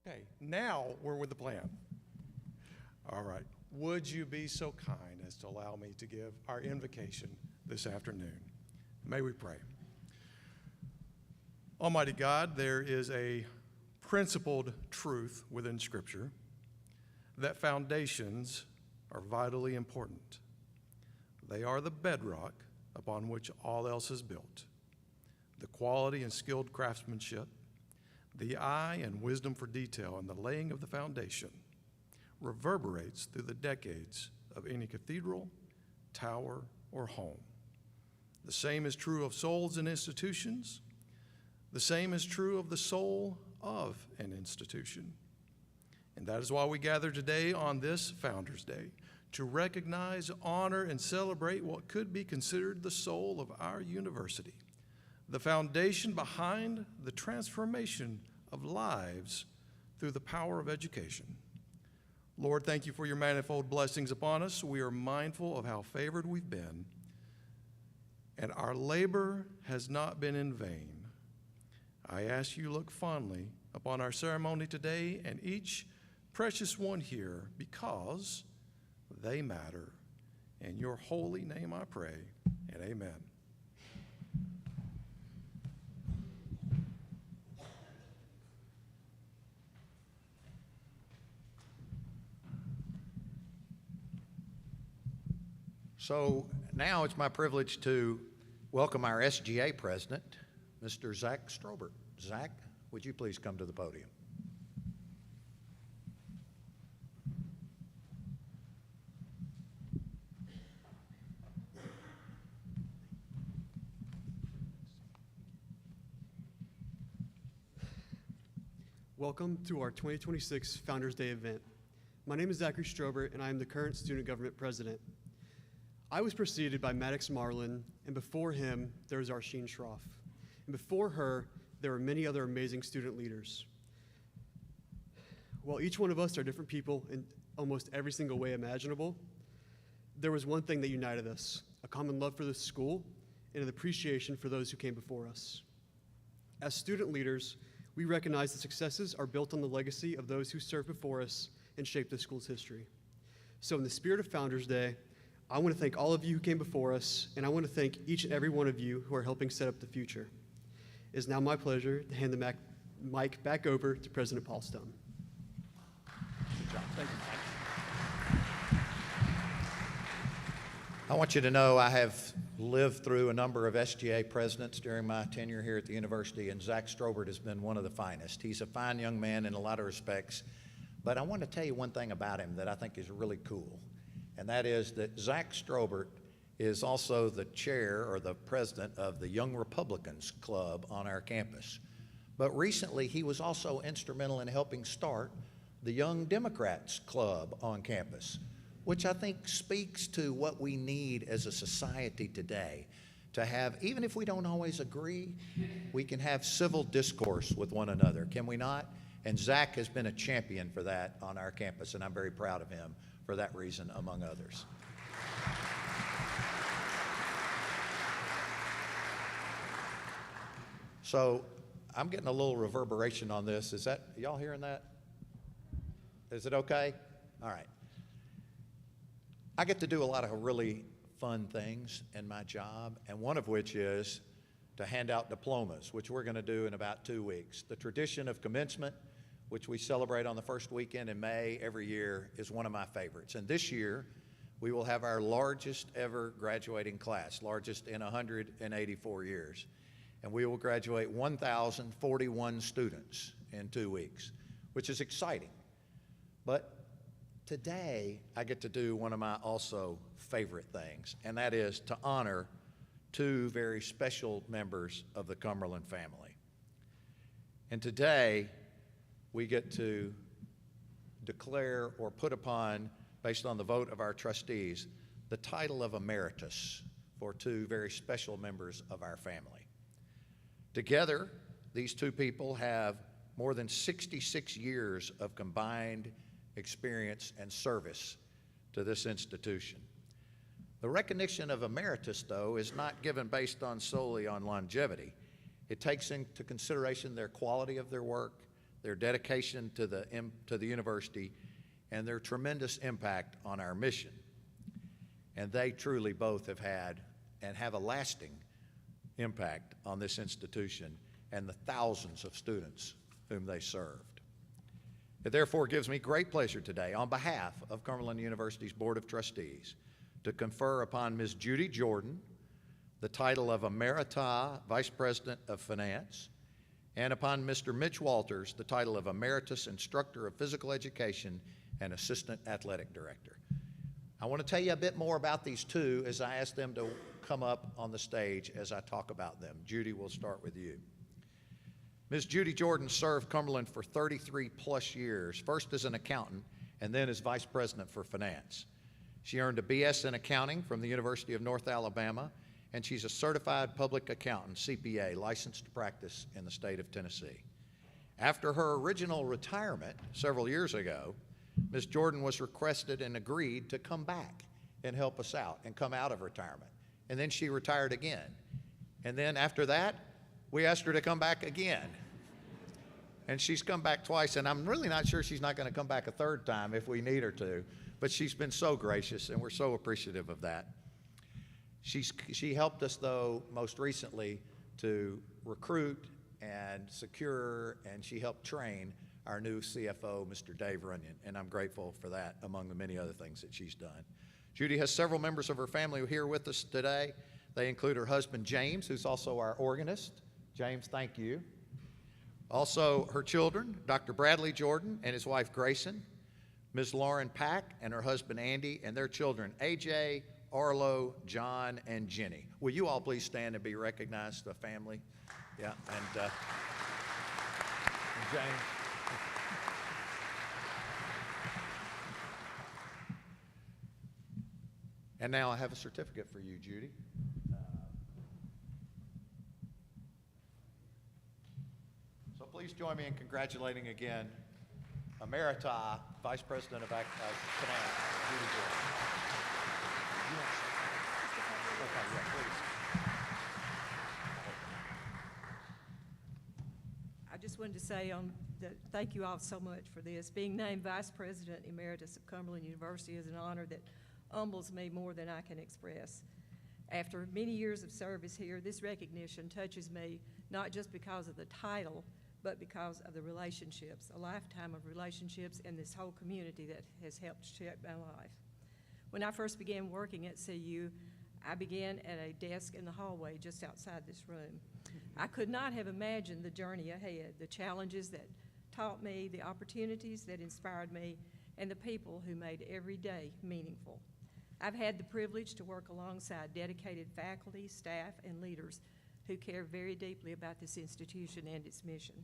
Okay, now we're with the plan. All right. Would you be so kind as to allow me to give our invocation this afternoon? May we pray. Almighty God, there is a principled truth within Scripture that foundations are vitally important. They are the bedrock upon which all else is built. The quality and skilled craftsmanship, the eye and wisdom for detail, and the laying of the foundation reverberates through the decades of any cathedral, tower, or home. The same is true of souls and institutions. The same is true of the soul of an institution. And that is why we gather today on this Founders Day, to recognize, honor, and celebrate what could be considered the soul of our university, the foundation behind the transformation of lives through the power of education. Lord, thank you for your manifold blessings upon us. We are mindful of how favored we've been, and our labor has not been in vain. I ask you look fondly upon our ceremony today and each precious one here, because they matter. In your holy name I pray, and amen. So now it's my privilege to welcome our SGA president, Mr. Zach Strobert. Zach, would you please come to the podium? Welcome to our 2026 Founders Day event. My name is Zachary Strobert, and I am the current student government president. I was preceded by Maddox Marlin, and before him, there was Arsheen Shroff. And before her, there were many other amazing student leaders. While each one of us are different people in almost every single way imaginable, there was one thing that united us: a common love for this school and an appreciation for those who came before us. As student leaders, we recognize that successes are built on the legacy of those who served before us and shaped the school's history. So in the spirit of Founders Day, I want to thank all of you who came before us, and I want to thank each and every one of you who are helping set up the future. It is now my pleasure to hand the mic back over to President Paul Stone. Good job. Thank you. I want you to know I have lived through a number of SGA presidents during my tenure here at the university, and Zach Strobert has been one of the finest. He's a fine young man in a lot of respects, but I want to tell you one thing about him that I think is really cool, and that is that Zach Strobert is also the chair or the president of the Young Republicans Club on our campus. But recently, he was also instrumental in helping start the Young Democrats Club on campus, which I think speaks to what we need as a society today, to have, even if we don't always agree, we can have civil discourse with one another, can we not? And Zach has been a champion for that on our campus, and I'm very proud of him for that reason, among others. So I'm getting a little reverberation on this. Is that, y'all hearing that? Is it okay? All right. I get to do a lot of really fun things in my job, and one of which is to hand out diplomas, which we're going to do in about 2 weeks. The tradition of commencement, which we celebrate on the first weekend in May every year, is one of my favorites. And this year, we will have our largest ever graduating class, largest in 184 years. And we will graduate 1,041 students in 2 weeks, which is exciting. But today, I get to do one of my also favorite things, and that is to honor 2 very special members of the Cumberland family. And today, we get to declare or put upon, based on the vote of our trustees, the title of emeritus for 2 very special members of our family. Together, these 2 people have more than 66 years of combined experience and service to this institution. The recognition of emeritus, though, is not given based on solely on longevity. It takes into consideration their quality of their work, their dedication to the university, and their tremendous impact on our mission. And they truly both have had and have a lasting impact on this institution and the thousands of students whom they served. It therefore gives me great pleasure today, on behalf of Cumberland University's Board of Trustees, to confer upon Ms. Judy Jordan the title of Emerita Vice President of Finance, and upon Mr. Mitch Walters the title of Emeritus Instructor of Physical Education and Assistant Athletic Director. I want to tell you a bit more about these two as I ask them to come up on the stage as I talk about them. Judy, we'll start with you. Ms. Judy Jordan served Cumberland for 33 plus years, first as an accountant and then as Vice President for Finance. She earned a BS in accounting from the University of North Alabama, and she's a certified public accountant, CPA, licensed to practice in the state of Tennessee. After her original retirement several years ago, Ms. Jordan was requested and agreed to come back and help us out and come out of retirement. And then she retired again. And then after that, we asked her to come back again. And she's come back twice, and I'm really not sure she's not going to come back a third time if we need her to. But she's been so gracious, and we're so appreciative of that. She helped us, though, most recently to recruit and secure, and she helped train our new CFO, Mr. Dave Runyon, and I'm grateful for that, among the many other things that she's done. Judy has several members of her family here with us today. They include her husband, James, who's also our organist. James, thank you. Also, her children, Dr. Bradley Jordan and his wife, Grayson, Ms. Lauren Pack and her husband, Andy, and their children, AJ, Arlo, John, and Jenny. Will you all please stand and be recognized, the family? Yeah, and James. And now I have a certificate for you, Judy. So please join me in congratulating again Emerita Vice President of Finance, Judy Jordan. Okay, yeah, please. I just wanted to say thank you all so much for this. Being named Vice President Emeritus of Cumberland University is an honor that humbles me more than I can express. After many years of service here, this recognition touches me not just because of the title, but because of the relationships, a lifetime of relationships in this whole community that has helped shape my life. When I first began working at CU, I began at a desk in the hallway just outside this room. I could not have imagined the journey ahead, the challenges that taught me, the opportunities that inspired me, and the people who made every day meaningful. I've had the privilege to work alongside dedicated faculty, staff, and leaders who care very deeply about this institution and its mission.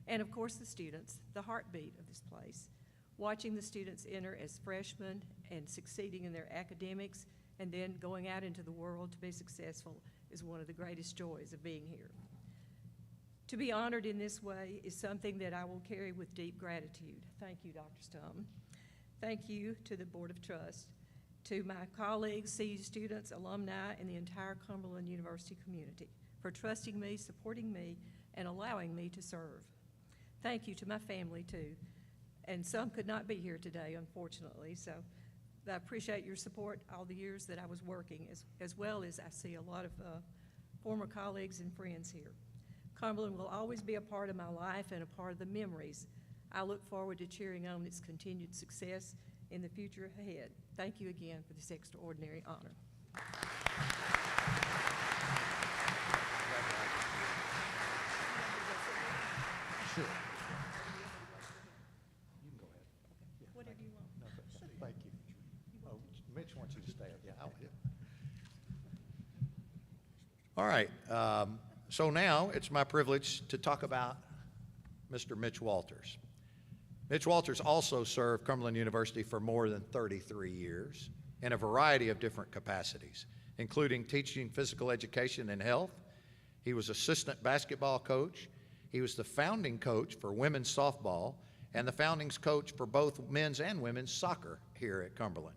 And of course the students, the heartbeat of this place. Watching the students enter as freshmen and succeeding in their academics and then going out into the world to be successful is one of the greatest joys of being here. To be honored in this way is something that I will carry with deep gratitude. Thank you, Dr. Stone. Thank you to the Board of Trust, to my colleagues, CU students, alumni, and the entire Cumberland University community for trusting me, supporting me, and allowing me to serve. Thank you to my family, too. And some could not be here today, unfortunately, so I appreciate your support all the years that I was working, as well as I see a lot of former colleagues and friends here. Cumberland will always be a part of my life and a part of the memories. I look forward to cheering on its continued success in the future ahead. Thank you again for this extraordinary honor. Sure. You can go ahead. Yeah, Whatever you want. No, thank you. Oh, Mitch wants you to stay up. Yeah, All right. So now it's my privilege to talk about Mr. Mitch Walters. Mitch Walters also served Cumberland University for more than 33 years in a variety of different capacities, including teaching physical education and health. He was assistant basketball coach. He was the founding coach for women's softball and the founding coach for both men's and women's soccer here at Cumberland.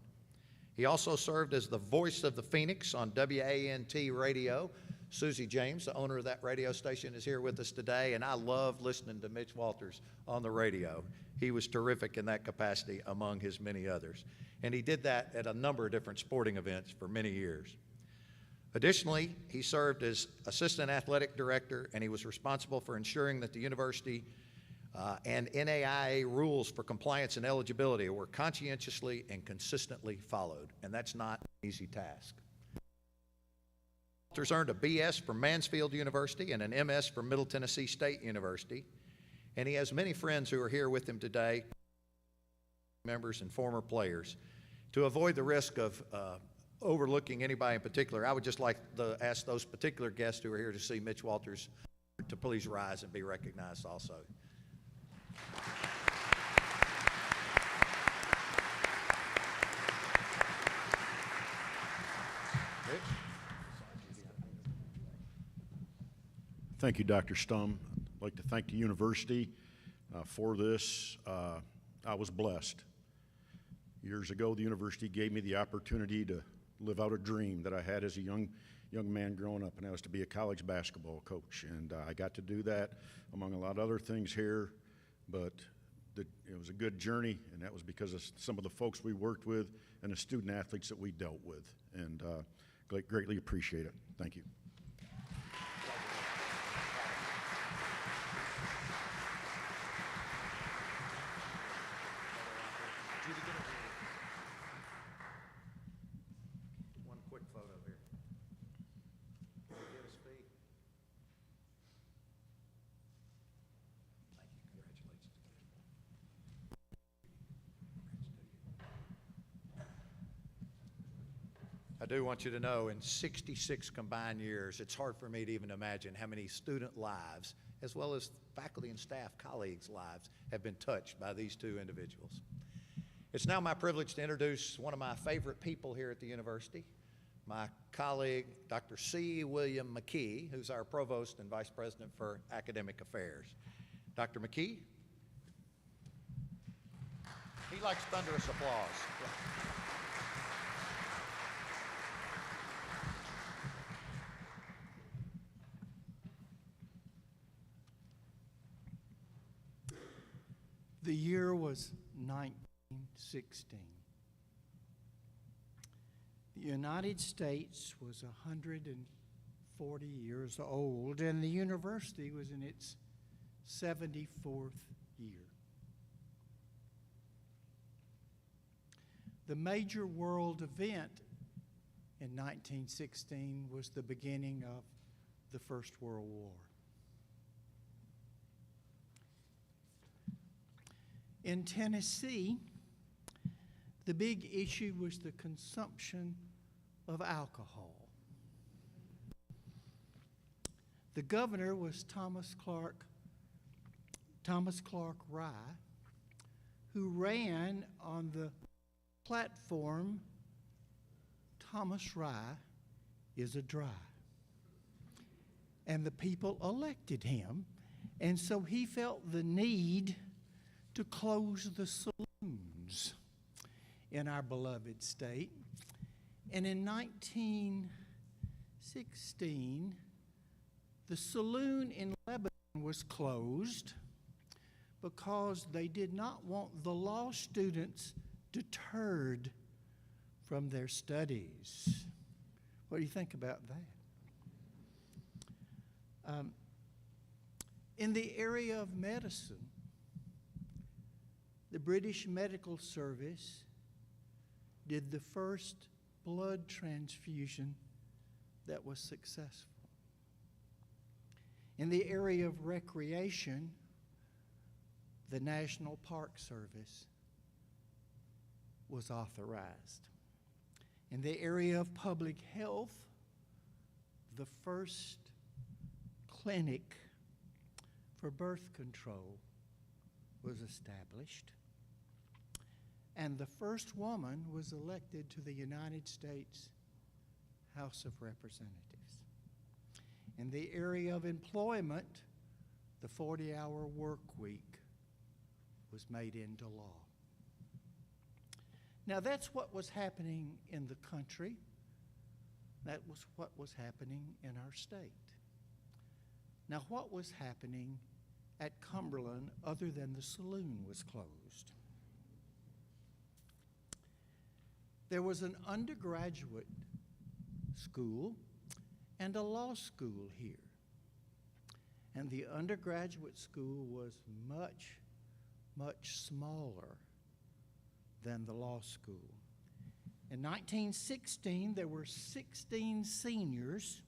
He also served as the voice of the Phoenix on WANT radio Susie James, the owner of that radio station, is here with us today, and I love listening to Mitch Walters on the radio. He was terrific in that capacity among his many others. And he did that at a number of different sporting events for many years. Additionally, he served as assistant athletic director, and he was responsible for ensuring that the university and NAIA rules for compliance and eligibility were conscientiously and consistently followed, and that's not an easy task. Walters earned a BS from Mansfield University and an MS from Middle Tennessee State University, and he has many friends who are here with him today, members and former players. To avoid the risk of overlooking anybody in particular, I would just like to ask those particular guests who are here to see Mitch Walters to please rise and be recognized also. Thank you, Dr. Stum. I'd like to thank the university for this. I was blessed. Years ago, the university gave me the opportunity to live out a dream that I had as a young man growing up, and that was to be a college basketball coach. And I got to do that among a lot of other things here, but it was a good journey, and that was because of some of the folks we worked with and the student athletes that we dealt with. And greatly appreciate it. Thank you. One quick photo here. Get his feet. Thank you. Congratulations. I do want you to know, in 66 combined years, it's hard for me to even imagine how many student lives, as well as faculty and staff, colleagues' lives, have been touched by these two individuals. It's now my privilege to introduce one of my favorite people here at the university, my colleague, Dr. C. William McKee, who's our Provost and Vice President for Academic Affairs. Dr. McKee? He likes thunderous applause. The year was 1916. The United States was 140 years old, and the university was in its 74th year. The major world event in 1916 was the beginning of the First World War. In Tennessee, the big issue was the consumption of alcohol. The governor was Thomas Clark Rye, who ran on the platform, Thomas Rye is a dry. And the people elected him, and so he felt the need to close the saloons in our beloved state. And in 1916, the saloon in Lebanon was closed because they did not want the law students deterred from their studies. What do you think about that? In the area of medicine, the British Medical Service did the first blood transfusion that was successful. In the area of recreation, the National Park Service was authorized. In the area of public health, the first clinic for birth control was established, and the first woman was elected to the United States House of Representatives. In the area of employment, the 40-hour work week was made into law. Now, that's what was happening in the country, That was what was happening in our state. Now, what was happening at Cumberland other than the saloon was closed? There was an undergraduate school and a law school here. And the undergraduate school was much, much smaller than the law school. In 1916, there were 16 seniors,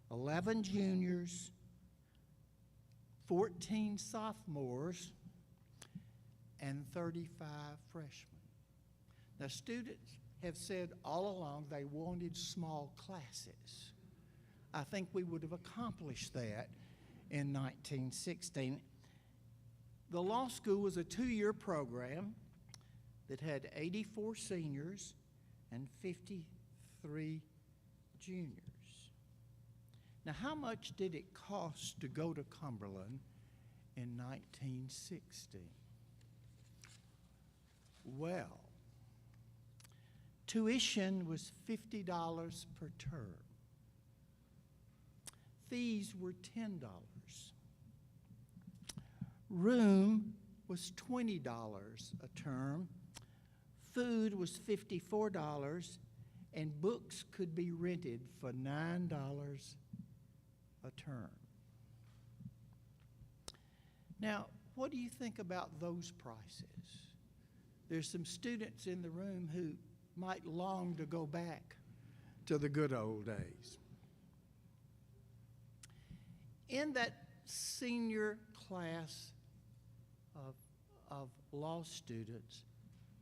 11 juniors, 14 sophomores, and 35 freshmen. Now, students have said all along they wanted small classes. I think we would have accomplished that in 1916. The law school was a 2-year program that had 84 seniors and 53 juniors. Now, how much did it cost to go to Cumberland in 1916? Well, tuition was $50 per term. Fees were $10. Room was $20 a term. Food was $54, and books could be rented for $9 a term. Now, what do you think about those prices? There's some students in the room who might long to go back to the good old days. In that senior class of law students,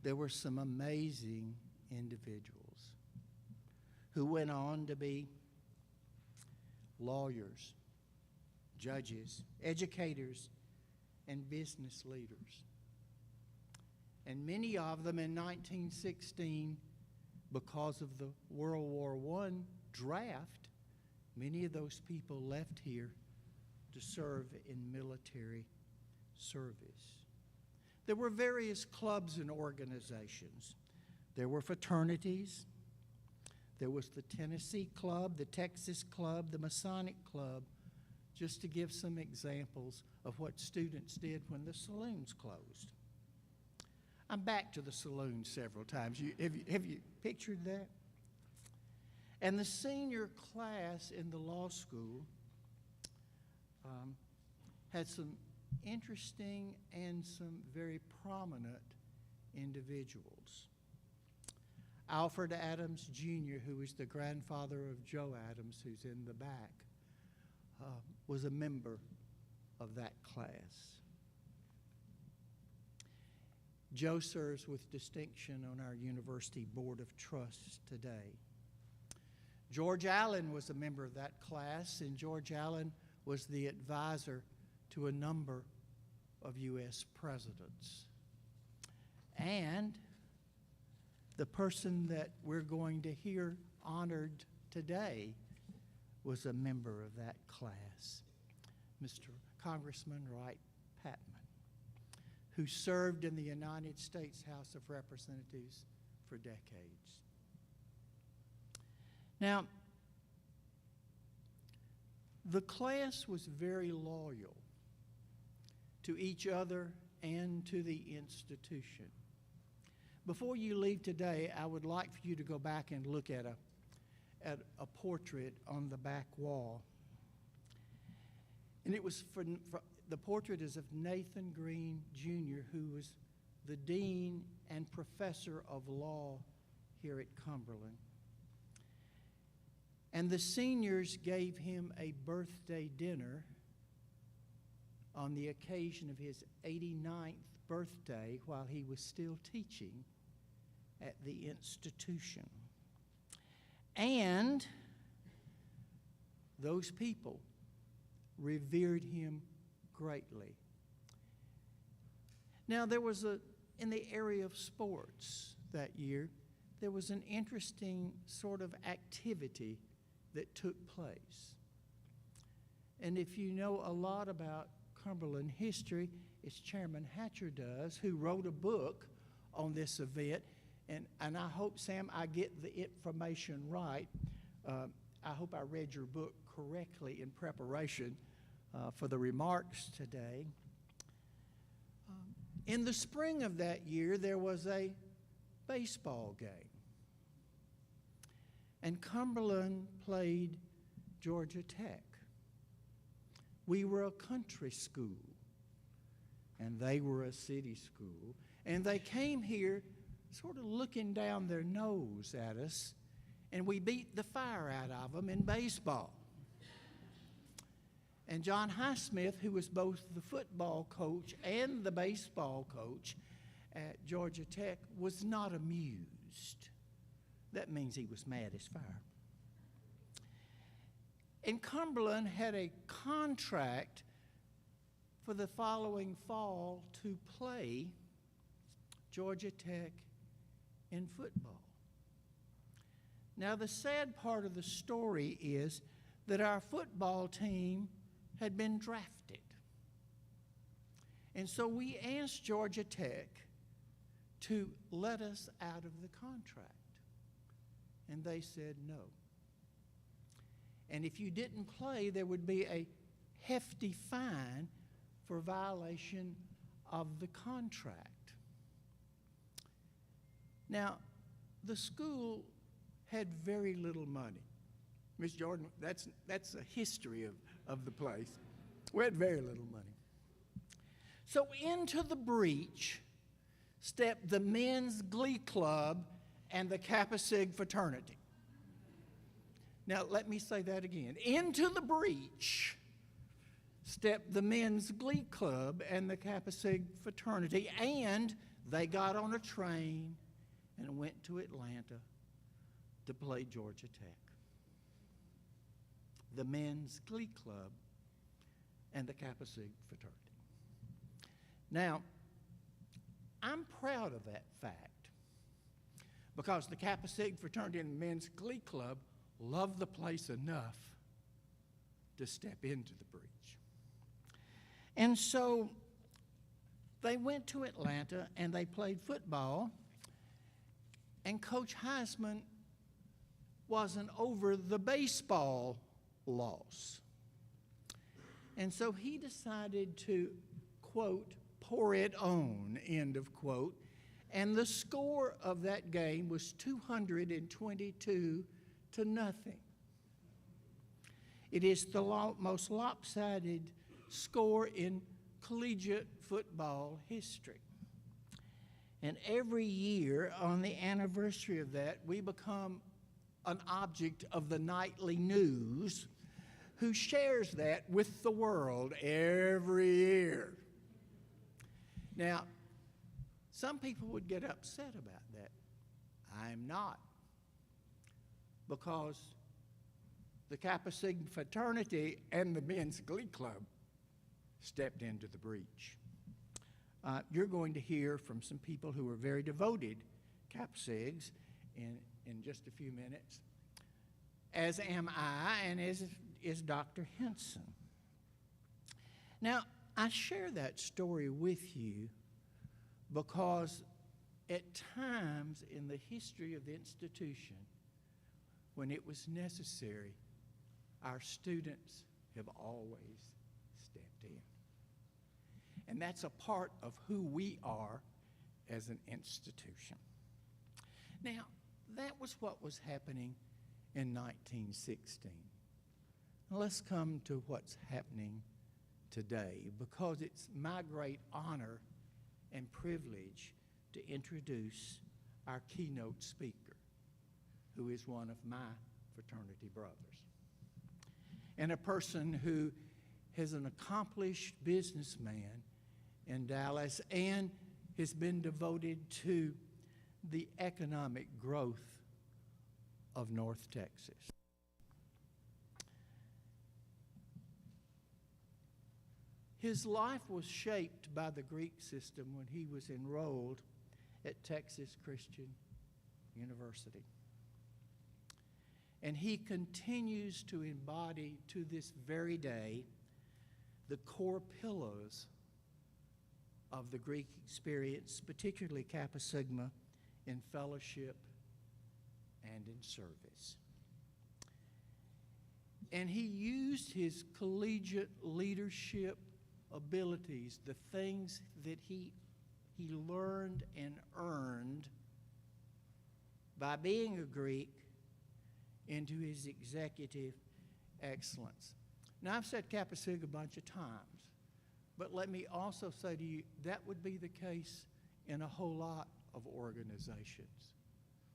there were some amazing individuals who went on to be lawyers, judges, educators, and business leaders. And many of them in 1916, because of the World War I draft, many of those people left here to serve in military service. There were various clubs and organizations. There were fraternities. There was the Tennessee Club, the Texas Club, the Masonic Club, just to give some examples of what students did when the saloons closed. I'm back to the saloon several times. Have you pictured that? And the senior class in the law school had some interesting and some very prominent individuals. Alfred Adams Jr., who is the grandfather of Joe Adams, who's in the back, was a member of that class. Joe serves with distinction on our University Board of Trusts today. George Allen was a member of that class, and George Allen was the advisor to a number of U.S. presidents. And the person that we're going to hear honored today was a member of that class, Mr. Congressman Wright Patman, who served in the United States House of Representatives for decades. Now, the class was very loyal to each other and to the institution. Before you leave today, I would like for you to go back and look at a portrait on the back wall. And it was the portrait is of Nathan Green, Jr., who was the dean and professor of law here at Cumberland. And the seniors gave him a birthday dinner on the occasion of his 89th birthday while he was still teaching at the institution. And those people revered him greatly. Now, there was in the area of sports that year, there was an interesting sort of activity that took place. And if you know a lot about Cumberland history, as Chairman Hatcher does, who wrote a book on this event, and I hope, Sam, I get the information right, I hope I read your book correctly in preparation for the remarks today. In the spring of that year, there was a baseball game. And Cumberland played Georgia Tech. We were a country school, and they were a city school. And they came here sort of looking down their nose at us, and we beat the fire out of them in baseball. And John Highsmith, who was both the football coach and the baseball coach at Georgia Tech, was not amused. That means he was mad as fire. And Cumberland had a contract for the following fall to play Georgia Tech in football. Now, the sad part of the story is that our football team had been drafted. And so we asked Georgia Tech to let us out of the contract. And they said no. And if you didn't play, there would be a hefty fine for violation of the contract. Now, the school had very little money. Miss Jordan, that's a history of the place. We had very little money. So into the breach stepped the men's glee club and the Kappa Sig fraternity. Now, let me say that again. Into the breach stepped the men's glee club and the Kappa Sig fraternity, and they got on a train and went to Atlanta to play Georgia Tech. The men's glee club and the Kappa Sig fraternity. Now, I'm proud of that fact because the Kappa Sig fraternity and the men's glee club loved the place enough to step into the breach. And so they went to Atlanta and they played football, and Coach Heisman wasn't over the baseball loss. And so he decided to, quote, pour it on, end of quote. And the score of that game was 222 to nothing. It is the most lopsided score in collegiate football history. And every year on the anniversary of that, we become an object of the nightly news who shares that with the world every year. Now, some people would get upset about that. I'm not. Because the Kappa Sigma fraternity and the men's glee club stepped into the breach. You're going to hear from some people who are very devoted Kappa Sigs in just a few minutes, as am I, and as is Dr. Henson. Now, I share that story with you because at times in the history of the institution, when it was necessary, our students have always stepped in. And that's a part of who we are as an institution. Now, that was what was happening in 1916. Now let's come to what's happening today, because it's my great honor and privilege to introduce our keynote speaker, who is one of my fraternity brothers, and a person who is an accomplished businessman in Dallas and has been devoted to the economic growth of North Texas. His life was shaped by the Greek system when he was enrolled at Texas Christian University. And he continues to embody to this very day the core pillars of the Greek experience, particularly Kappa Sigma, in fellowship and in service. And he used his collegiate leadership abilities, the things that he learned and earned by being a Greek, into his executive excellence. Now, I've said Kappa Sig a bunch of times, but let me also say to you, that would be the case in a whole lot of organizations,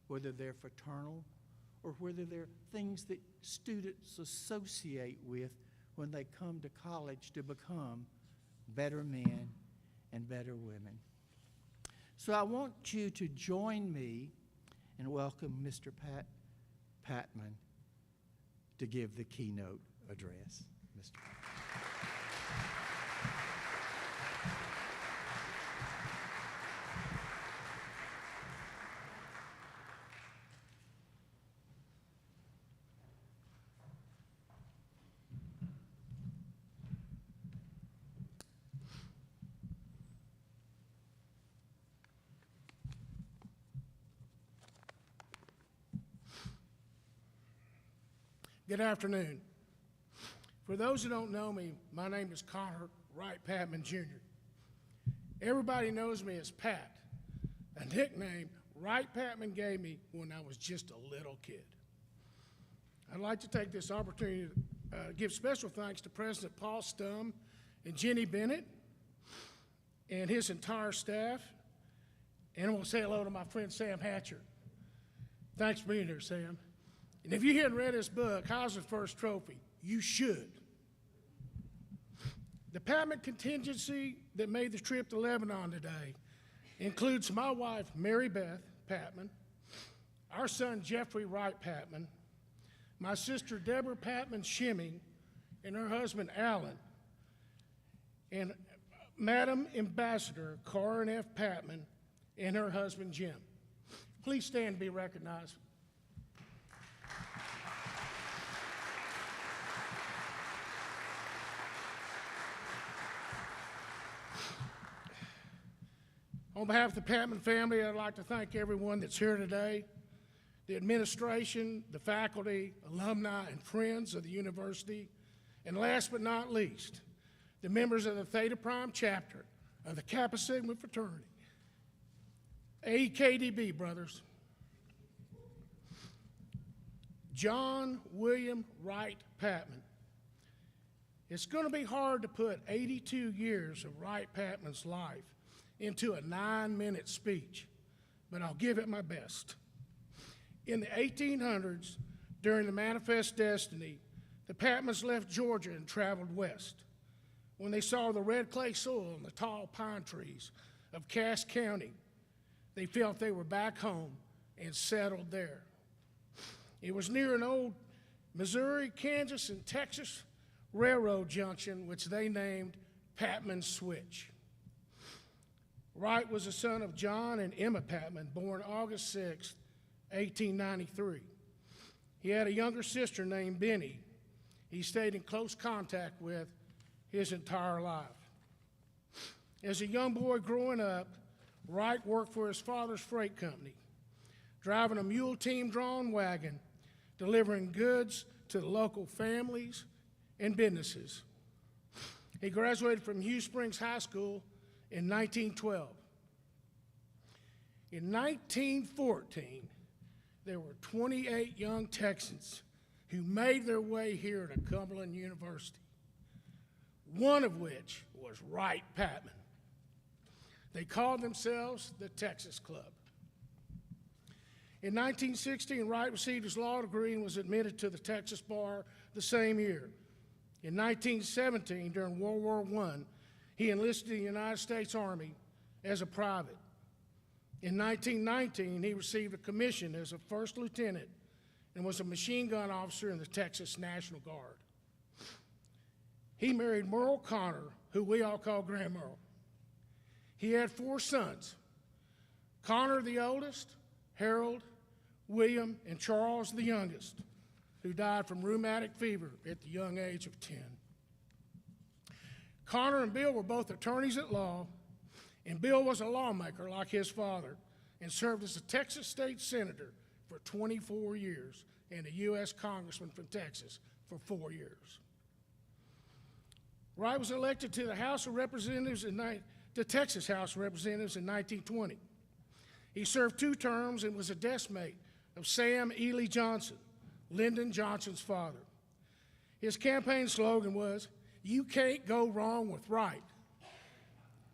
whether they're fraternal or whether they're things that students associate with when they come to college to become better men and better women. So I want you to join me and welcome Mr. Patman to give the keynote address. Mr. Good afternoon. For those who don't know me, my name is Connor Wright Patman Jr. Everybody knows me as Pat, a nickname Wright Patman gave me when I was just a little kid. I'd like to take this opportunity to give special thanks to President Paul Stum and Jenny Bennett and his entire staff, and I want to say hello to my friend Sam Hatcher. Thanks for being here, Sam. And if you hadn't read his book, How's the First Trophy? You should. The Patman contingency that made the trip to Lebanon today includes my wife, Mary Beth Patman, our son, Jeffrey Wright Patman, my sister, Deborah Patman Shimming, and her husband, Alan, and Madam Ambassador Corin F. Patman and her husband, Jim. Please stand and be recognized. On behalf of the Patman family, I'd like to thank everyone that's here today, the administration, the faculty, alumni, and friends of the university, and last but not least, the members of the Theta Prime chapter of the Kappa Sigma fraternity. AKDB, brothers. John William Wright Patman. It's going to be hard to put 82 years of Wright Patman's life into a 9-minute speech, but I'll give it my best. In the 1800s, during the Manifest Destiny, the Patmans left Georgia and traveled west. When they saw the red clay soil and the tall pine trees of Cass County, they felt they were back home and settled there. It was near an old Missouri, Kansas, and Texas railroad junction, which they named Patman Switch. Wright was the son of John and Emma Patman, born August 6, 1893. He had a younger sister named Benny. He stayed in close contact with his entire life. As a young boy growing up, Wright worked for his father's freight company, driving a mule team drawn wagon, delivering goods to the local families and businesses. He graduated from Hugh Springs High School in 1912. In 1914, there were 28 young Texans who made their way here to Cumberland University, one of which was Wright Patman. They called themselves the Texas Club. In 1916, Wright received his law degree and was admitted to the Texas bar the same year. In 1917, during World War I, he enlisted in the United States Army as a private. In 1919, he received a commission as a first lieutenant and was a machine gun officer in the Texas National Guard. He married Merle Connor, who we all call Grand Merle. He had 4 sons, Connor the oldest, Harold, William, and Charles the youngest, who died from rheumatic fever at the young age of 10. Connor and Bill were both attorneys at law, and Bill was a lawmaker like his father and served as a Texas state senator for 24 years and a U.S. congressman from Texas for 4 years. Wright was elected to the House of Representatives the Texas House of Representatives in 1920. He served 2 terms and was a desk mate of Sam Ely Johnson, Lyndon Johnson's father. His campaign slogan was, "You can't go wrong with Wright."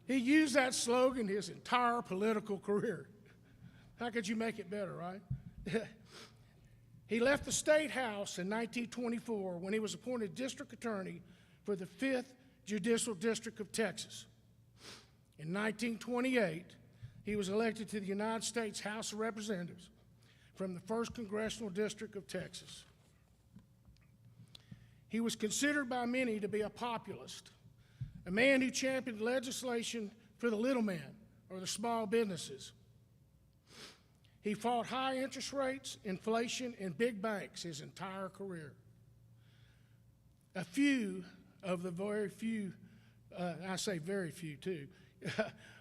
He used that slogan his entire political career. How could you make it better, right? He left the State House in 1924 when he was appointed district attorney for the 5th Judicial District of Texas. In 1928, he was elected to the United States House of Representatives from the 1st Congressional District of Texas. He was considered by many to be a populist, a man who championed legislation for the little man or the small businesses. He fought high interest rates, inflation, and big banks his entire career. A few of the very few, I say very few too,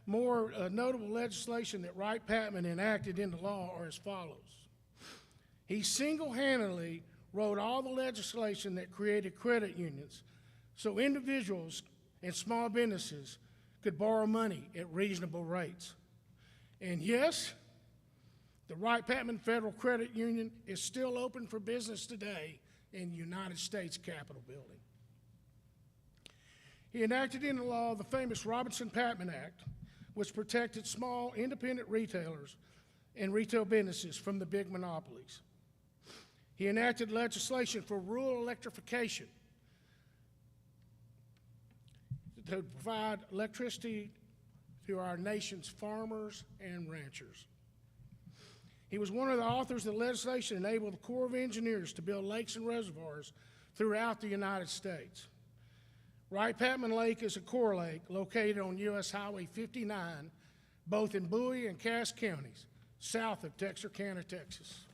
more notable legislation that Wright-Patman enacted into law are as follows. He single-handedly wrote all the legislation that created credit unions so individuals and small businesses could borrow money at reasonable rates. And yes, the Wright-Patman Federal Credit Union is still open for business today in the United States Capitol building. He enacted into law the famous Robinson-Patman Act, which protected small independent retailers and retail businesses from the big monopolies. He enacted legislation for rural electrification to provide electricity to our nation's farmers and ranchers. He was one of the authors of the legislation that enabled the Corps of Engineers to build lakes and reservoirs throughout the United States. Wright-Patman Lake is a Corps lake located on U.S. Highway 59, both in Bowie and Cass counties, south of Texarkana, Texas.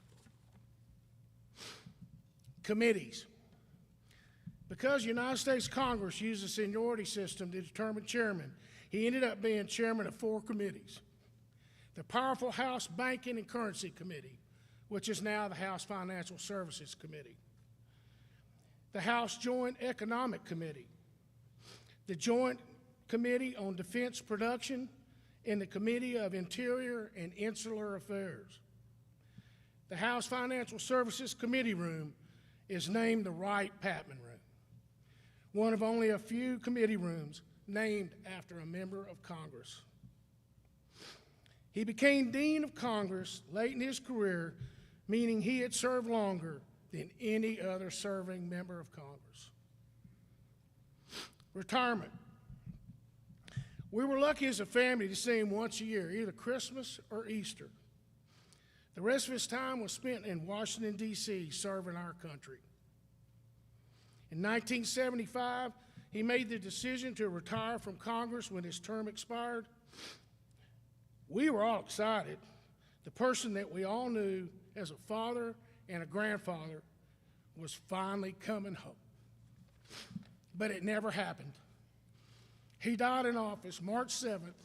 Committees. Because United States Congress used a seniority system to determine chairman, he ended up being chairman of 4 committees. The powerful House Banking and Currency Committee, which is now the House Financial Services Committee. The House Joint Economic Committee. The Joint Committee on Defense Production, and the Committee of Interior and Insular Affairs. The House Financial Services Committee room is named the Wright-Patman Room, one of only a few committee rooms named after a member of Congress. He became Dean of Congress late in his career, meaning he had served longer than any other serving member of Congress. Retirement. We were lucky as a family to see him once a year, either Christmas or Easter. The rest of his time was spent in Washington, D.C., serving our country. In 1975, he made the decision to retire from Congress when his term expired. We were all excited. The person that we all knew as a father and a grandfather was finally coming home. But it never happened. He died in office March 7th,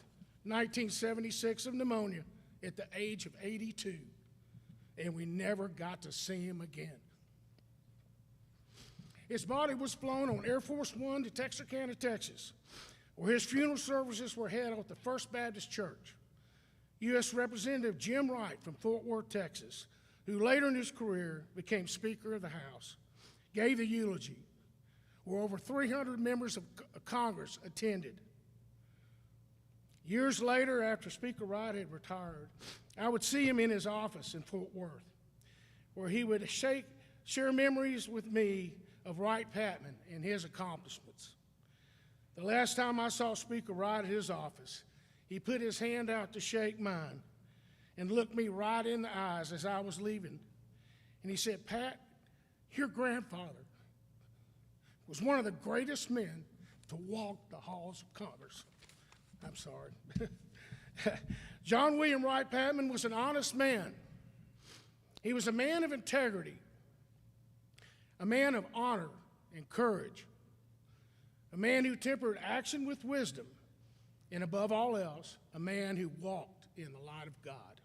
1976 of pneumonia at the age of 82, and we never got to see him again. His body was flown on Air Force One to Texarkana, Texas, where his funeral services were held at the First Baptist Church. U.S. Representative Jim Wright from Fort Worth, Texas, who later in his career became Speaker of the House, gave the eulogy, where over 300 members of Congress attended. Years later, after Speaker Wright had retired, I would see him in his office in Fort Worth, where he would share memories with me of Wright-Patman and his accomplishments. The last time I saw Speaker Wright at his office, he put his hand out to shake mine and looked me right in the eyes as I was leaving. And he said, "Pat, your grandfather was one of the greatest men to walk the halls of Congress." I'm sorry. John William Wright-Patman was an honest man. He was a man of integrity, a man of honor and courage, a man who tempered action with wisdom, and above all else, a man who walked in the light of God.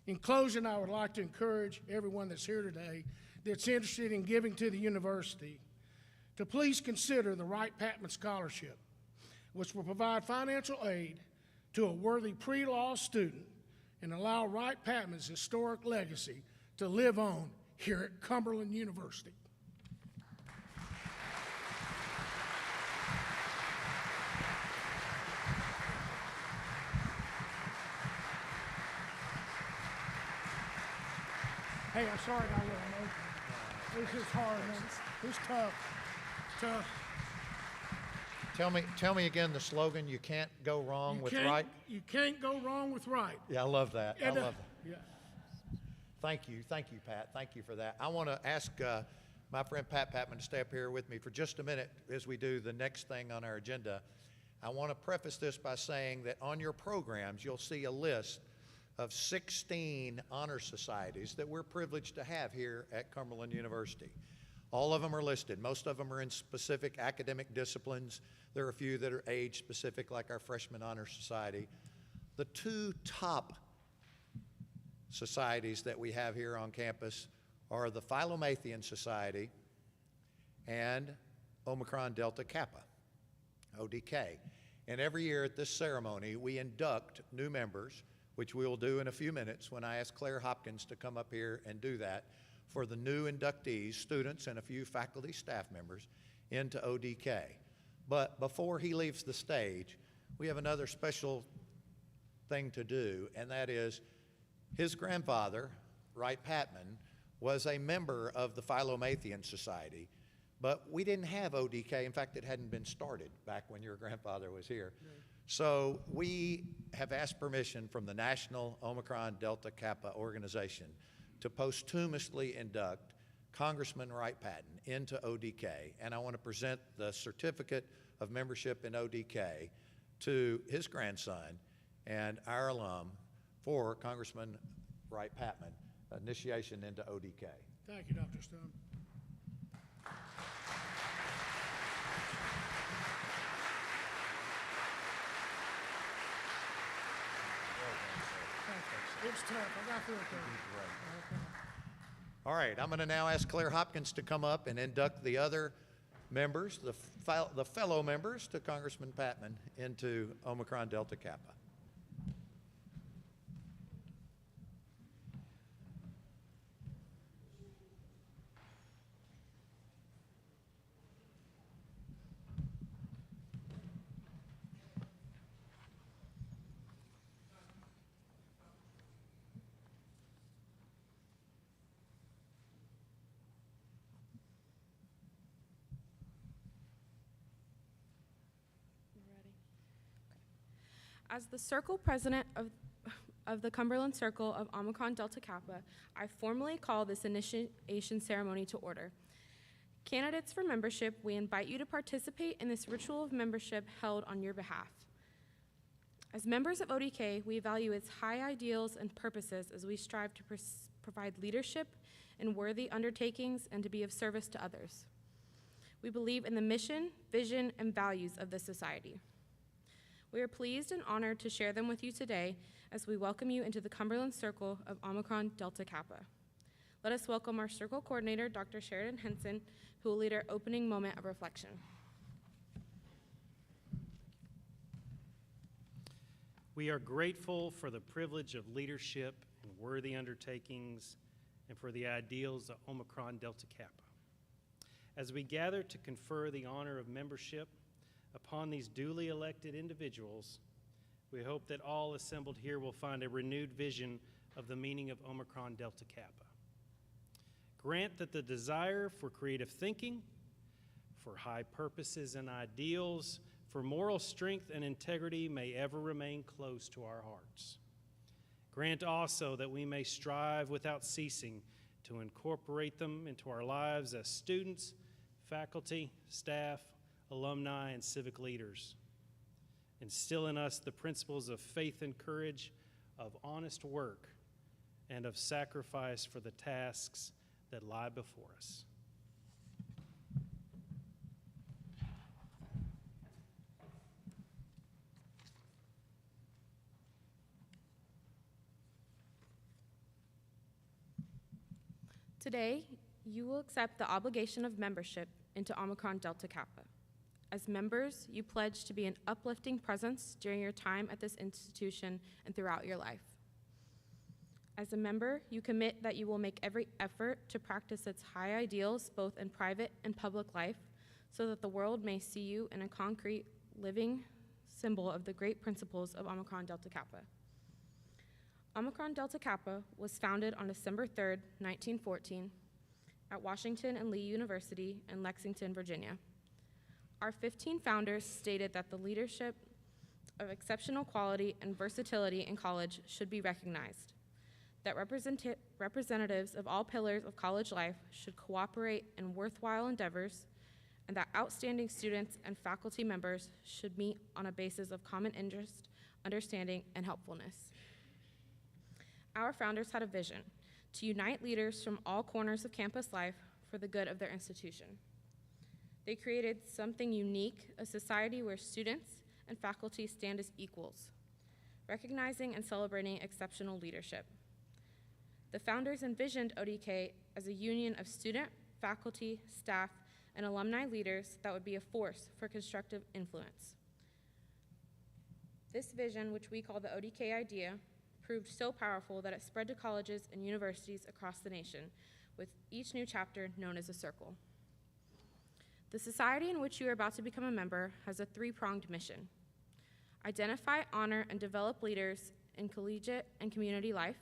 In closing, I would like to encourage everyone that's here today that's interested in giving to the university to please consider the Wright-Patman Scholarship, which will provide financial aid to a worthy pre-law student and allow Wright-Patman's historic legacy to live on here at Cumberland University. Hey, I'm sorry I got a little emotional. This is hard, man. It's tough. Tell me again the slogan, you can't go wrong with right? You can't go wrong with right. Yeah, I love that. I And, love that. Yeah. Thank you, Pat. Thank you for that. I want to ask my friend Pat Patman to stay up here with me for just a minute as we do the next thing on our agenda. I want to preface this by saying that on your programs, you'll see a list of 16 honor societies that we're privileged to have here at Cumberland University. All of them are listed. Most of them are in specific academic disciplines. There are a few that are age-specific, like our Freshman Honor Society. The two top societies that we have here on campus are the Philomathian Society and Omicron Delta Kappa, ODK. And every year at this ceremony, we induct new members, which we will do in a few minutes when I ask Claire Hopkins to come up here and do that for the new inductees, students, and a few faculty staff members into ODK. But before he leaves the stage, we have another special thing to do, and that is his grandfather, Wright Patman, was a member of the Philomathian Society, but we didn't have ODK. In fact, it hadn't been started back when your grandfather was here. So we have asked permission from the National Omicron Delta Kappa organization to posthumously induct Congressman Wright Patman into ODK, and I want to present the certificate of membership in ODK to his grandson and our alum for Congressman Wright Patman, initiation into ODK. Thank you, Dr. Stone. It was tough. I got through it though. All right, I'm going to now ask Claire Hopkins to come up and induct the other members, the fellow members to Congressman Patman into Omicron Delta Kappa. As the Circle President of the Cumberland Circle of Omicron Delta Kappa, I formally call this initiation ceremony to order. Candidates for membership, we invite you to participate in this ritual of membership held on your behalf. As members of ODK, we value its high ideals and purposes as we strive to provide leadership in worthy undertakings and to be of service to others. We believe in the mission, vision, and values of this society. We are pleased and honored to share them with you today as we welcome you into the Cumberland Circle of Omicron Delta Kappa. Let us welcome our circle coordinator, Dr. Sheridan Henson, who will lead our opening moment of reflection. We are grateful for the privilege of leadership and worthy undertakings and for the ideals of Omicron Delta Kappa. As we gather to confer the honor of membership upon these duly elected individuals, we hope that all assembled here will find a renewed vision of the meaning of Omicron Delta Kappa. Grant that the desire for creative thinking, for high purposes and ideals, for moral strength and integrity may ever remain close to our hearts. Grant also that we may strive without ceasing to incorporate them into our lives as students, faculty, staff, alumni, and civic leaders. Instill in us the principles of faith and courage, of honest work, and of sacrifice for the tasks that lie before us. Today, You will accept the obligation of membership into Omicron Delta Kappa. As members, you pledge to be an uplifting presence during your time at this institution and throughout your life. As a member, you commit that you will make every effort to practice its high ideals both in private and public life so that the world may see you in a concrete, living symbol of the great principles of Omicron Delta Kappa. Omicron Delta Kappa was founded on December 3rd, 1914, at Washington and Lee University in Lexington, Virginia. Our 15 founders stated that the leadership of exceptional quality and versatility in college should be recognized, that representatives of all pillars of college life should cooperate in worthwhile endeavors, and that outstanding students and faculty members should meet on a basis of common interest, understanding, and helpfulness. Our founders had a vision to unite leaders from all corners of campus life for the good of their institution. They created something unique, a society where students and faculty stand as equals, recognizing and celebrating exceptional leadership. The founders envisioned ODK as a union of student, faculty, staff, and alumni leaders that would be a force for constructive influence. This vision, which we call the ODK idea, proved so powerful that it spread to colleges and universities across the nation, with each new chapter known as a circle. The society in which you are about to become a member has a three-pronged mission: identify, honor, and develop leaders in collegiate and community life,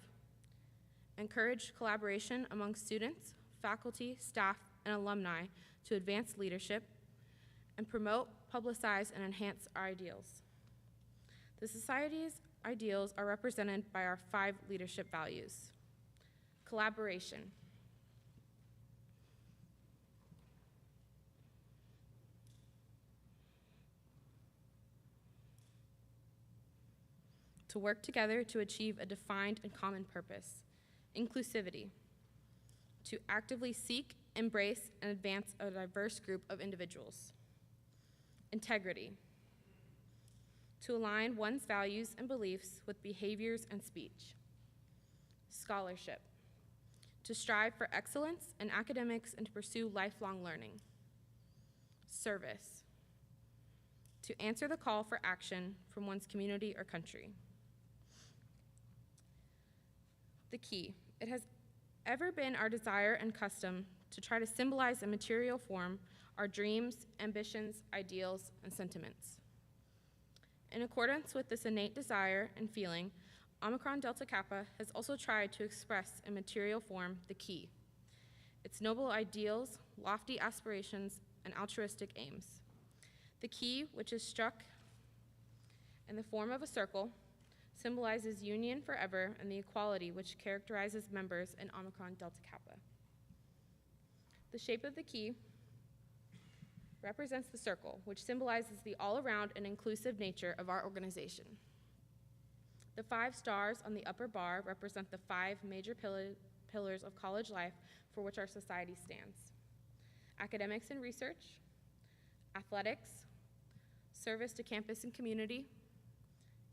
encourage collaboration among students, faculty, staff, and alumni to advance leadership, and promote, publicize, and enhance our ideals. The Society's ideals are represented by our 5 leadership values. Collaboration. To work together to achieve a defined and common purpose. Inclusivity. To actively seek, embrace, and advance a diverse group of individuals. Integrity. To align one's values and beliefs with behaviors and speech. Scholarship. To strive for excellence in academics and to pursue lifelong learning. Service. To answer the call for action from one's community or country. The key. It has ever been our desire and custom to try to symbolize in material form our dreams, ambitions, ideals, and sentiments. In accordance with this innate desire and feeling, Omicron Delta Kappa has also tried to express in material form the key, its noble ideals, lofty aspirations, and altruistic aims. The key, which is struck in the form of a circle, symbolizes union forever and the equality which characterizes members in Omicron Delta Kappa. The shape of the key represents the circle, which symbolizes the all-around and inclusive nature of our organization. The 5 stars on the upper bar represent the 5 major pillars of college life for which our society stands: academics and research, athletics, service to campus and community,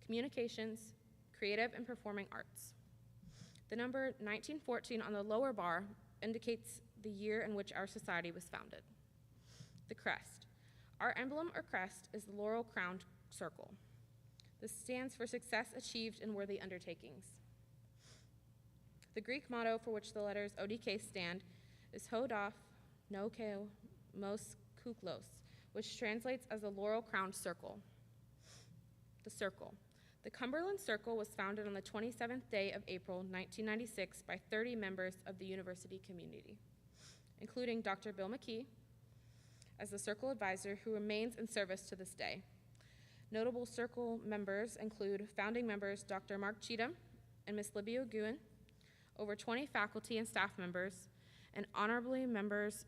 communications, creative and performing arts. The number 1914 on the lower bar indicates the year in which our society was founded. The crest. Our emblem or crest is the laurel-crowned circle. This stands for success achieved in worthy undertakings. The Greek motto for which the letters ODK stand is Hodos no Keo Mos Kuklos, which translates as the laurel-crowned circle. The circle. The Cumberland Circle was founded on the 27th day of April, 1996 by 30 members of the university community, including Dr. Bill McKee as the circle advisor, who remains in service to this day. Notable circle members include founding members Dr. Mark Cheatham and Ms. Libby O'Guin, over 20 faculty and staff members, and honorably members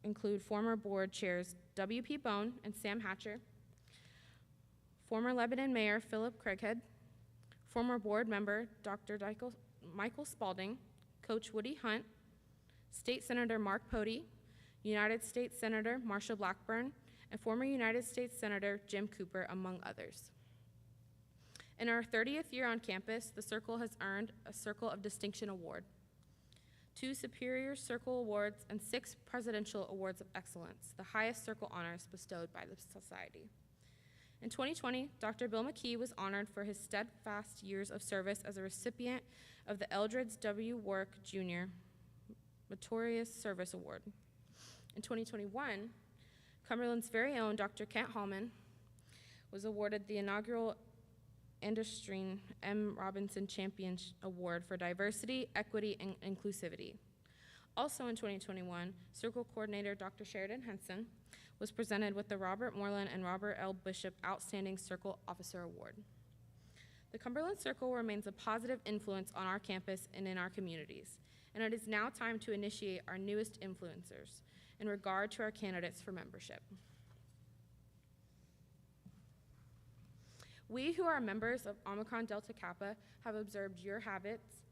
include former board chairs W.P. Bone and Sam Hatcher, former Lebanon Mayor Philip Craighead, former board member Dr. Michael Spalding, Coach Woody Hunt, State Senator Mark Pody, United States Senator Marsha Blackburn, and former United States Senator Jim Cooper, among others. In our 30th year on campus, the Circle has earned a Circle of Distinction Award. 2 Superior Circle Awards, and 6 Presidential Awards of Excellence, the highest circle honors bestowed by the Society. In 2020, Dr. Bill McKee was honored for his steadfast years of service as a recipient of the Eldridge W. Warwick Jr. Meritorious Service Award. In 2021, Cumberland's very own Dr. Kent Hallman was awarded the inaugural Anderstreen M. Robinson Champion Award for Diversity, Equity, and Inclusivity. Also in 2021, Circle Coordinator Dr. Sheridan Henson was presented with the Robert Moreland and Robert L. Bishop Outstanding Circle Officer Award. The Cumberland Circle remains a positive influence on our campus and in our communities, and it is now time to initiate our newest influencers in regard to our candidates for membership. We who are members of Omicron Delta Kappa have observed your habits,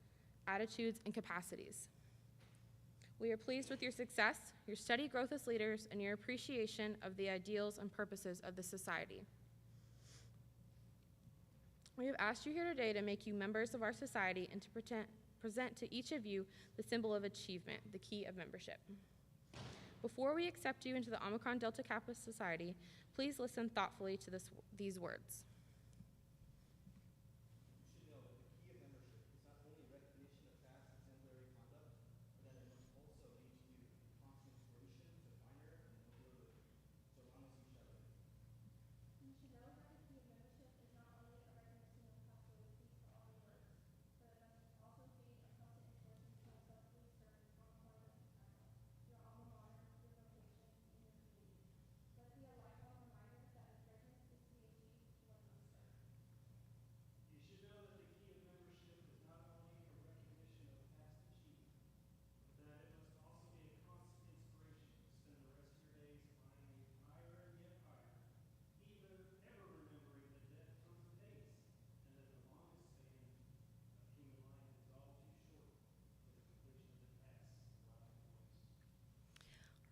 attitudes, and capacities. We are pleased with your success, your steady growth as leaders, and your appreciation of the ideals and purposes of the society. We have asked you here today to make you members of our society and to present to each of you the symbol of achievement, the key of membership. Before we accept you into the Omicron Delta Kappa Society, please listen thoughtfully to these words.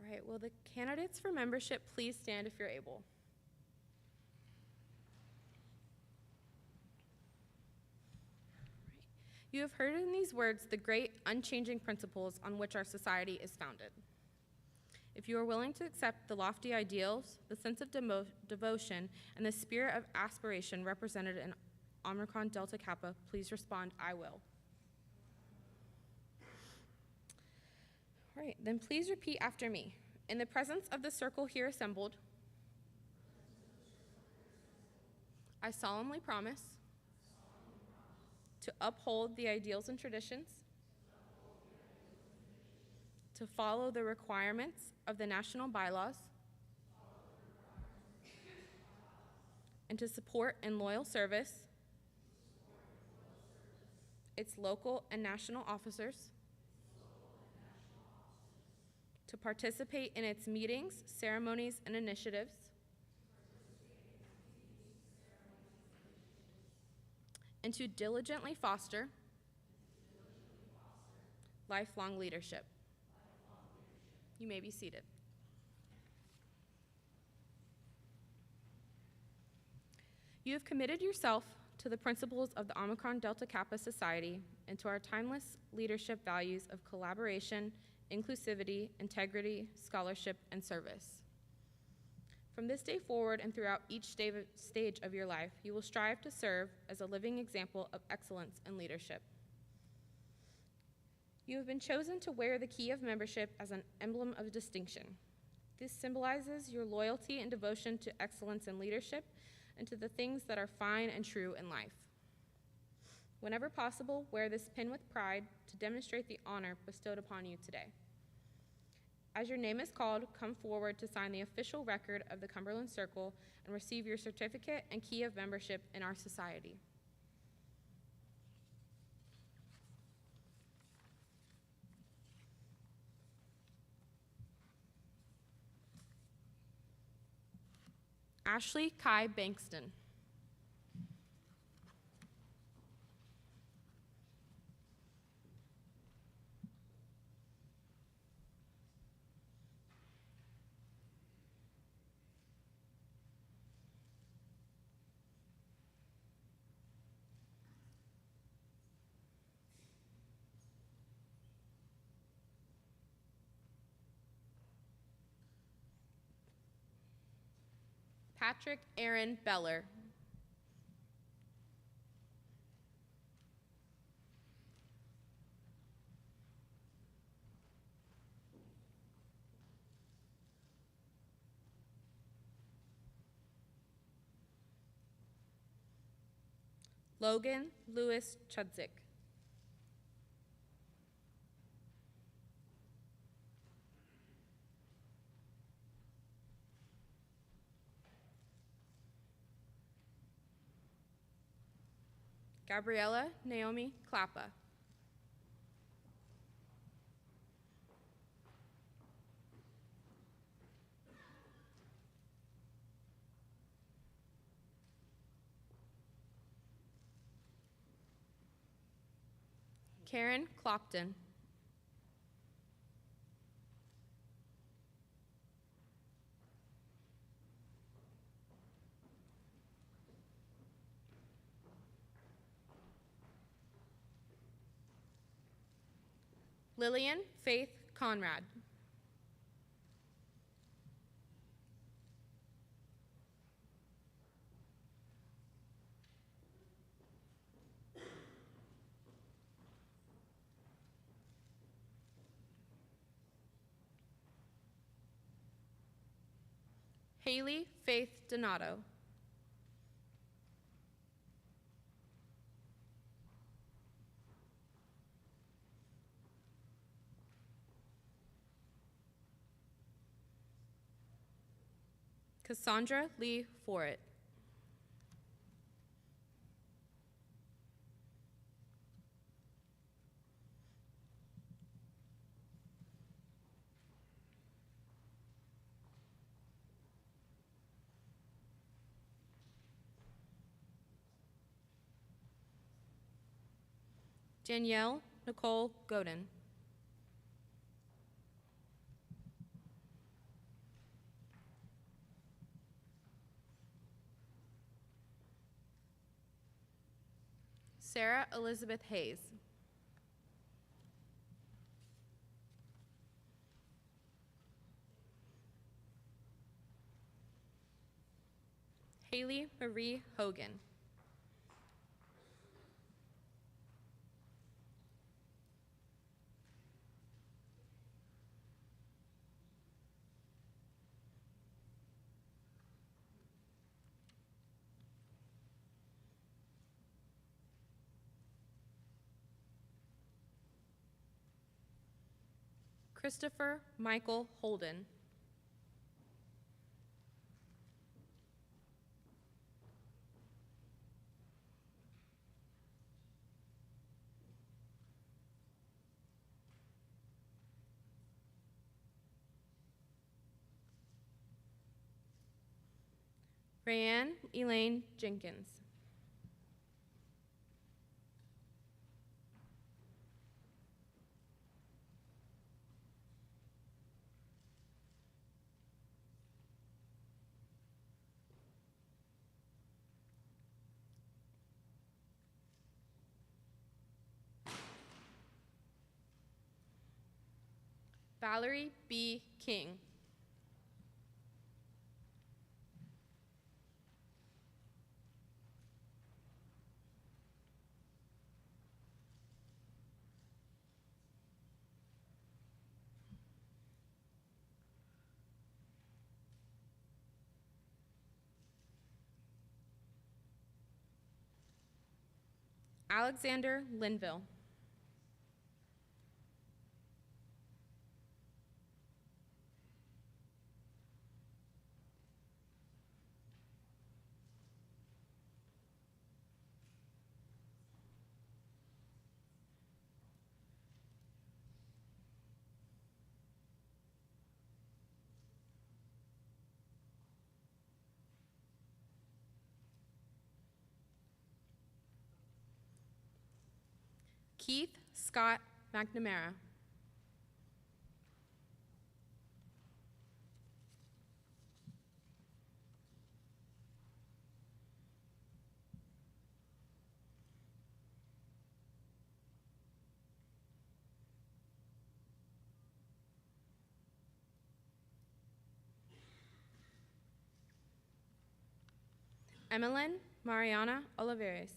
All right, will the candidates for membership please stand if you're able? You have heard in these words the great unchanging principles on which our society is founded. If you are willing to accept the lofty ideals, the sense of devotion, and the spirit of aspiration represented in Omicron Delta Kappa, please respond, I will. All right, then please repeat after me. In the presence of the circle here assembled, I solemnly promise to uphold the ideals and traditions, to follow the requirements of the national bylaws, and to support in loyal service its local and national officers, to participate in its meetings, ceremonies, and initiatives, and to diligently foster lifelong leadership. You may be seated. You have committed yourself to the principles of the Omicron Delta Kappa Society and to our timeless leadership values of collaboration, inclusivity, integrity, scholarship, and service. From this day forward and throughout each stage of your life, you will strive to serve as a living example of excellence and leadership. You have been chosen to wear the key of membership as an emblem of distinction. This symbolizes your loyalty and devotion to excellence and leadership and to the things that are fine and true in life. Whenever possible, wear this pin with pride to demonstrate the honor bestowed upon you today. As your name is called, come forward to sign the official record of the Cumberland Circle and receive your certificate and key of membership in our society. Ashley Kai Bankston. Patrick Aaron Beller. Logan Lewis Chudzik. Gabriella Naomi Klappa. Karen Clopton. Lillian Faith Conrad. Haley Faith Donato. Cassandra Lee Forett. Danielle Nicole Godin. Sarah Elizabeth Hayes. Haley Marie Hogan. Christopher Michael Holden. Rayanne Elaine Jenkins. Valerie B. King. Alexander Linville. Keith Scott McNamara. Emelyn Mariana Olivares.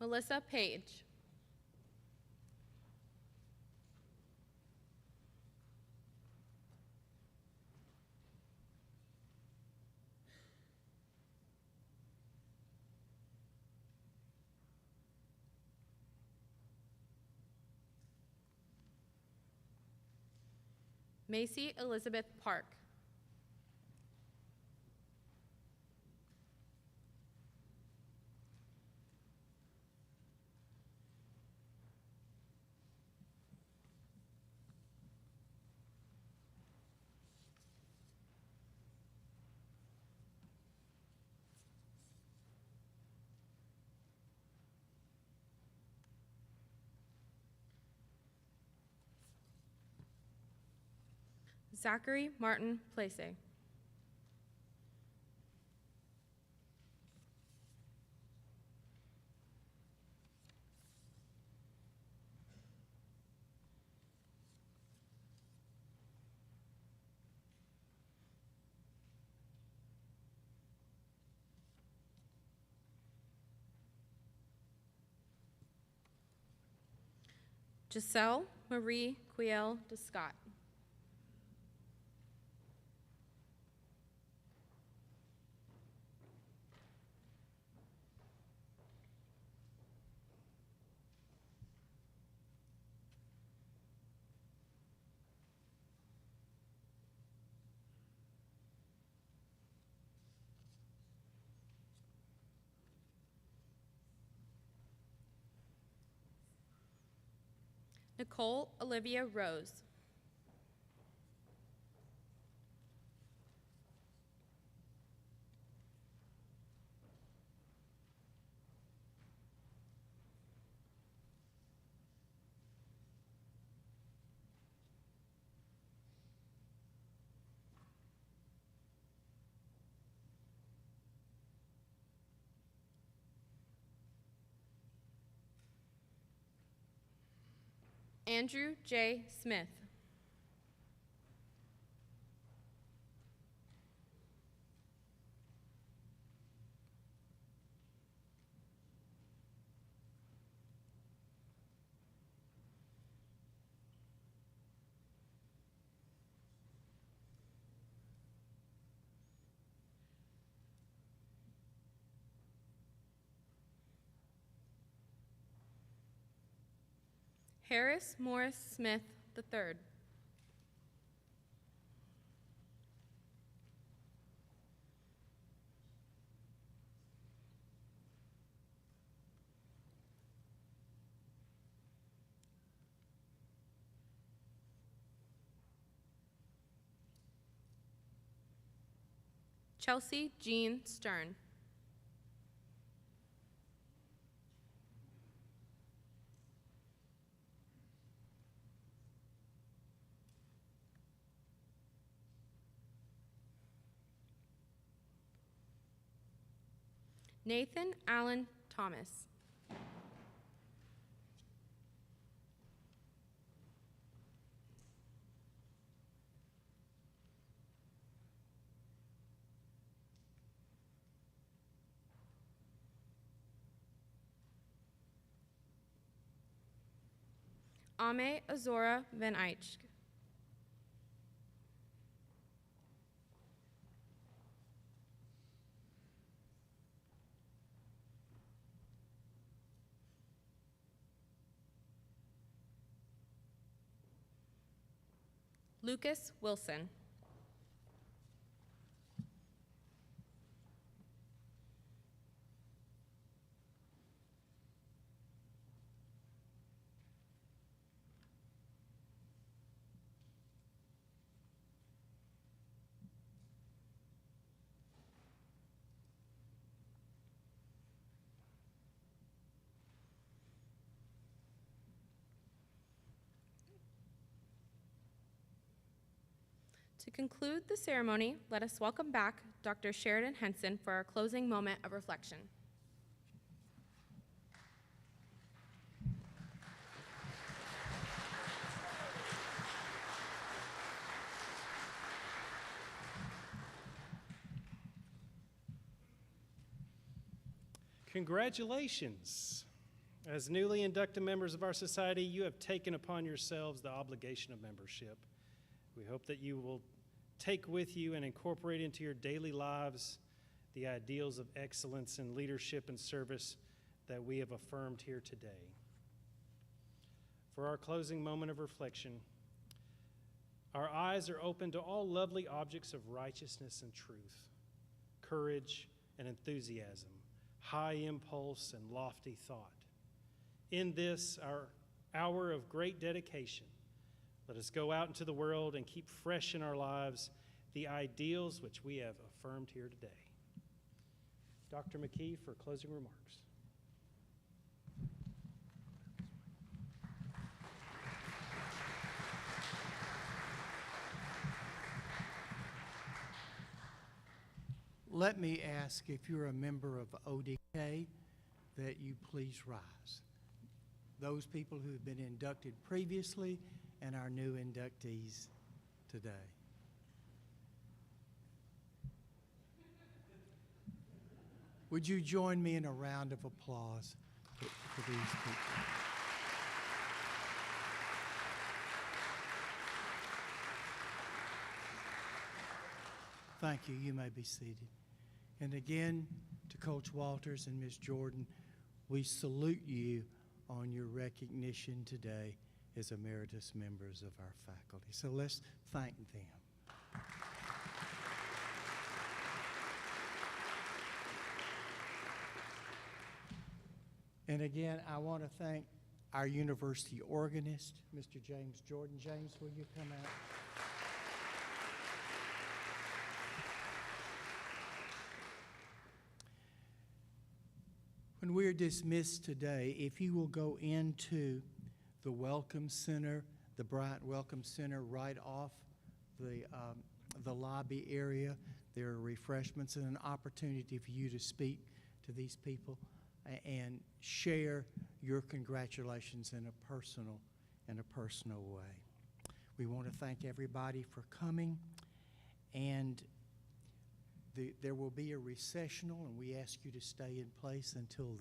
Melissa Page. Macy Elizabeth Park. Zachary Martin Place. Giselle Marie Quiel de Scott. Nicole Olivia Rose. Andrew J. Smith. Harris Morris Smith III. Chelsea Jean Stern. Nathan Allen Thomas. Ame Azora Van Eyck. Lucas Wilson. To conclude the ceremony, let us welcome back Dr. Sheridan Henson for our closing moment of reflection. Congratulations. As newly inducted members of our society, you have taken upon yourselves the obligation of membership. We hope that you will take with you and incorporate into your daily lives the ideals of excellence in leadership and service that we have affirmed here today. For our closing moment of reflection, our eyes are open to all lovely objects of righteousness and truth, courage and enthusiasm, high impulse and lofty thought. In this, our hour of great dedication, let us go out into the world and keep fresh in our lives the ideals which we have affirmed here today. Dr. McKee for closing remarks. Let me ask, if you're a member of ODK, that you please rise. Those people who have been inducted previously and our new inductees today. Would you join me in a round of applause for these people? Thank you. You may be seated. And again, to Coach Walters and Ms. Jordan, we salute you on your recognition today as emeritus members of our faculty. So let's thank them. And again, I want to thank our university organist, Mr. James Jordan. James, will you come out? When we're dismissed today, if you will go into the Welcome Center, the Bryant Welcome Center, right off the lobby area, there are refreshments and an opportunity for you to speak to these people and share your congratulations in a personal way. We want to thank everybody for coming, and there will be a recessional, and we ask you to stay in place until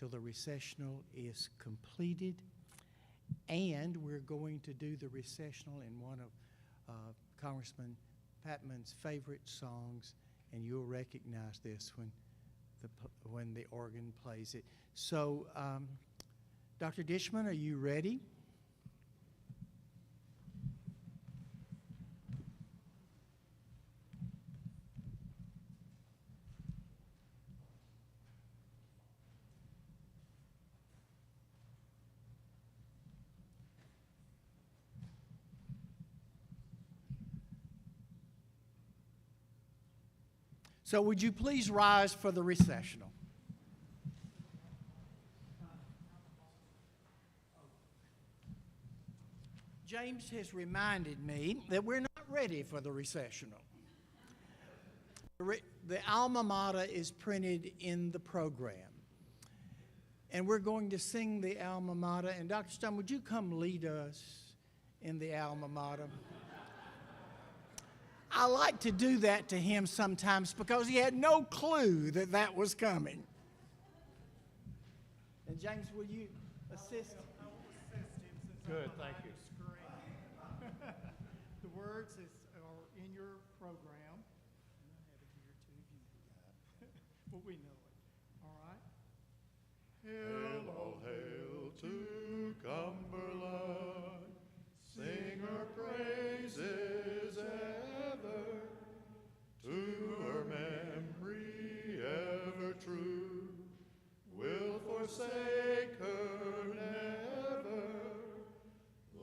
the recessional is completed. And we're going to do the recessional in one of Congressman Patman's favorite songs, and you'll recognize this when the organ plays it. So, Dr. Dishman, are you ready? So would you please rise for the recessional? James has reminded me that we're not ready for the recessional. The alma mater is printed in the program. And we're going to sing the alma mater. And Dr. Stone, would you come lead us in the alma mater? I like to do that to him sometimes because he had no clue that that was coming. And James, will you assist? I will assist him since Good, I'm thank behind you. the screen. The words are in your program. And I have it here too if you need it. But we know it. All right? Hail, all hail to Cumberland, sing her praises ever, to her memory ever true, we'll forsake her never,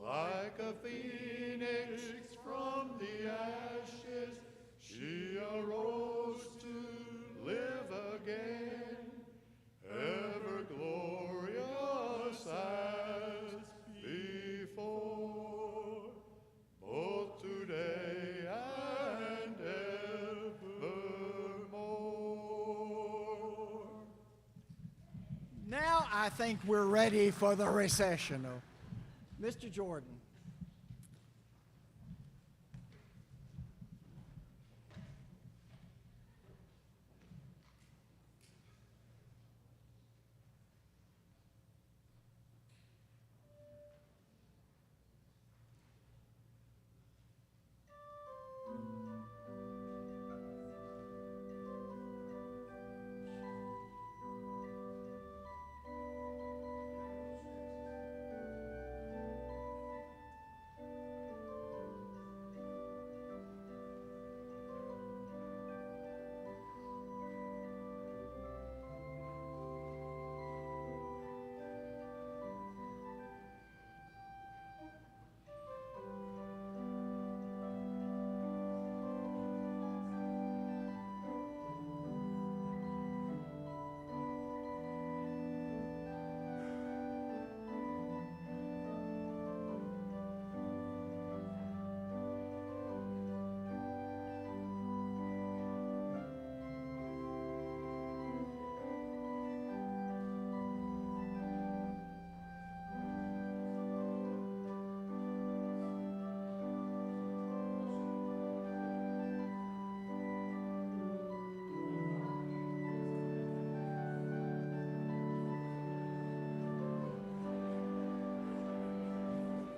like a phoenix from the ashes, she arose to live again, ever glorious as I think we're ready for the recessional. Mr. Jordan.